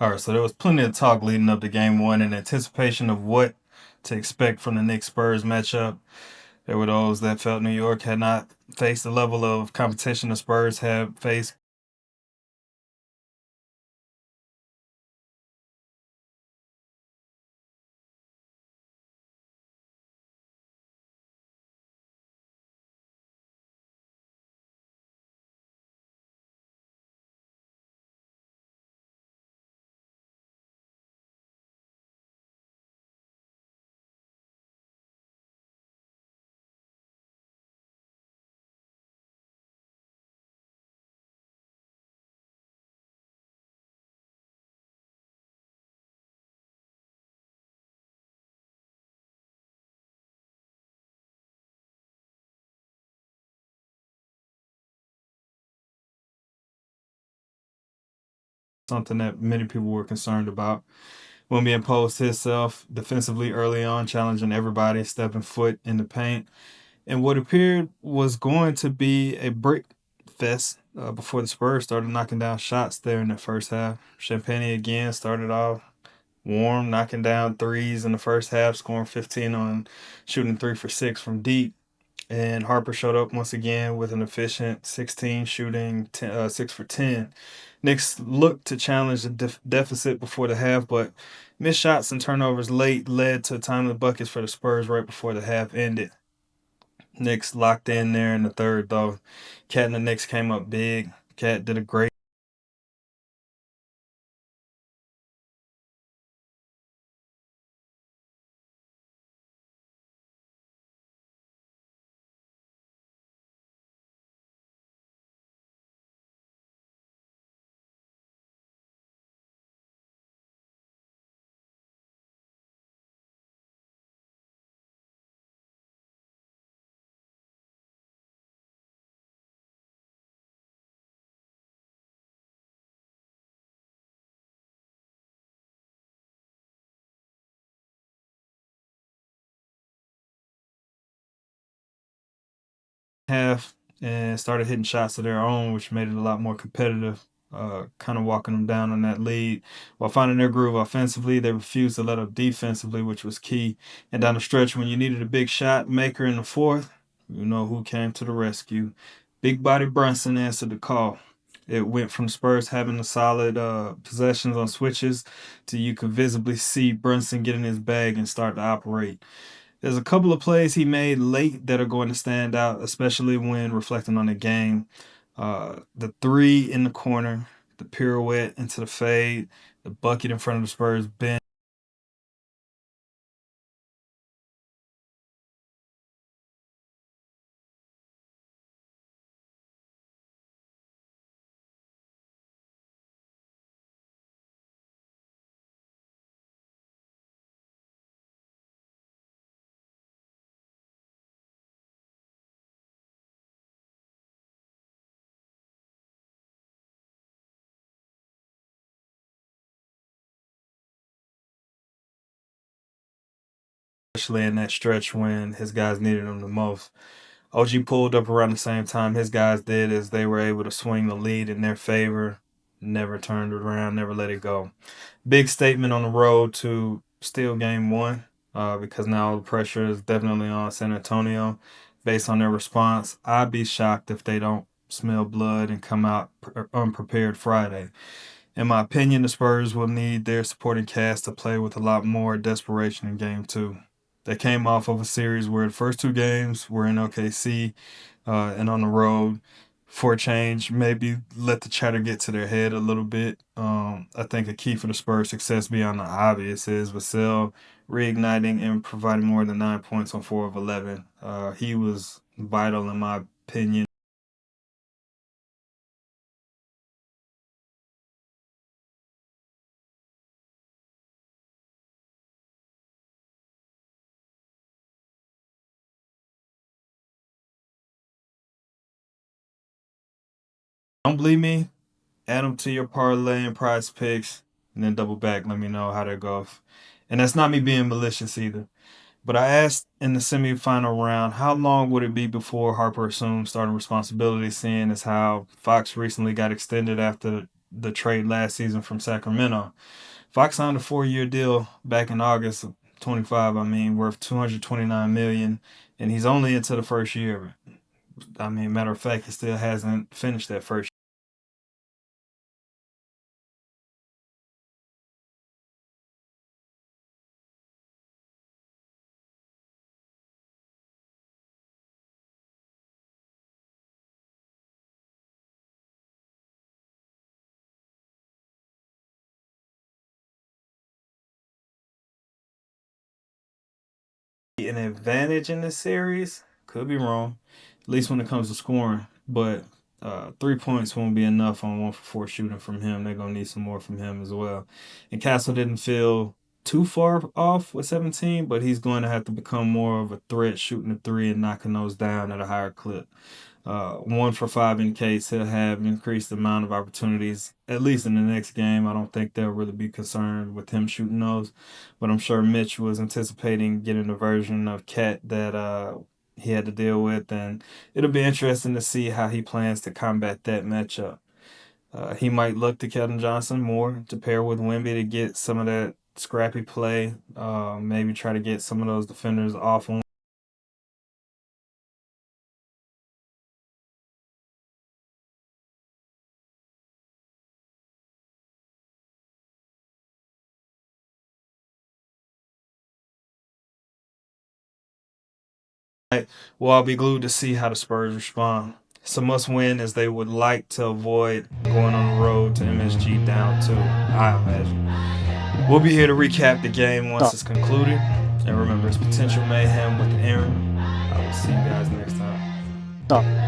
All right, so there was plenty of talk leading up to game one in anticipation of what to expect from the Knicks Spurs matchup. There were those that felt New York had not faced the level of competition the Spurs have faced. Something that many people were concerned about. When he imposed himself defensively early on, challenging everybody, stepping foot in the paint, and what appeared was going to be a brick fest before the Spurs started knocking down shots there in the first half. Champagne again started off warm, knocking down threes in the first half, scoring 15 on shooting 3 for 6 from deep. And Harper showed up once again with an efficient 16 shooting 6 for 10. Knicks looked to challenge the deficit before the half, but missed shots and turnovers late led to timely buckets for the Spurs right before the half ended. Knicks locked in there in the third, though. Cat and the Knicks came up big. Cat did a great half and started hitting shots of their own, which made it a lot more competitive. Kind of walking them down on that lead while finding their groove offensively. They refused to let up defensively, which was key. And down the stretch, when you needed a big shot maker in the fourth, you know who came to the rescue. Big body Brunson answered the call. It went from Spurs having a solid possessions on switches to you could visibly see Brunson get in his bag and start to operate. There's a couple of plays he made late that are going to stand out, especially when reflecting on the game. The three in the corner, the pirouette into the fade, the bucket in front of the Spurs bench. Especially in that stretch when his guys needed him the most. OG pulled up around the same time his guys did as they were able to swing the lead in their favor. Never turned it around, never let it go. Big statement on the road to steal game one because now the pressure is definitely on San Antonio based on their response. I'd be shocked if they don't smell blood and come out unprepared Friday. In my opinion, the Spurs will need their supporting cast to play with a lot more desperation in game two. They came off of a series where the first two games were in OKC and on the road. For a change, maybe let the chatter get to their head a little bit. I think a key for the Spurs' success beyond the obvious is Vassell reigniting and providing more than 9 points on 4 of 11. He was vital in my opinion. Don't believe me? Add them to your parlay and prize picks, and then double back. Let me know how that goes. And that's not me being malicious either. But I asked in the semifinal round, how long would it be before Harper assumed starting responsibility, seeing as how Fox recently got extended after the trade last season from Sacramento. Fox signed a 4-year deal back in August of 25. I mean, worth 229 million, and he's only into the first year. I mean, matter of fact, he still hasn't finished that first an advantage in this series. Could be wrong, at least when it comes to scoring. But 3 points won't be enough on 1 for 4 shooting from him. They're gonna need some more from him as well. And Castle didn't feel too far off with 17, but he's going to have to become more of a threat shooting the three and knocking those down at a higher clip. 1 for 5 in case he'll have increased amount of opportunities, at least in the next game. I don't think they'll really be concerned with him shooting those, but I'm sure Mitch was anticipating getting a version of Cat that he had to deal with, and it'll be interesting to see how he plans to combat that matchup. He might look to Keldon Johnson more to pair with Wemby to get some of that scrappy play, maybe try to get some of those defenders off on Well, I'll be glued to see how the Spurs respond. It's a must win as they would like to avoid going on the road to MSG down too, I imagine. We'll be here to recap the game once it's concluded. And remember, it's potential mayhem with Aaron. I will see you guys next time.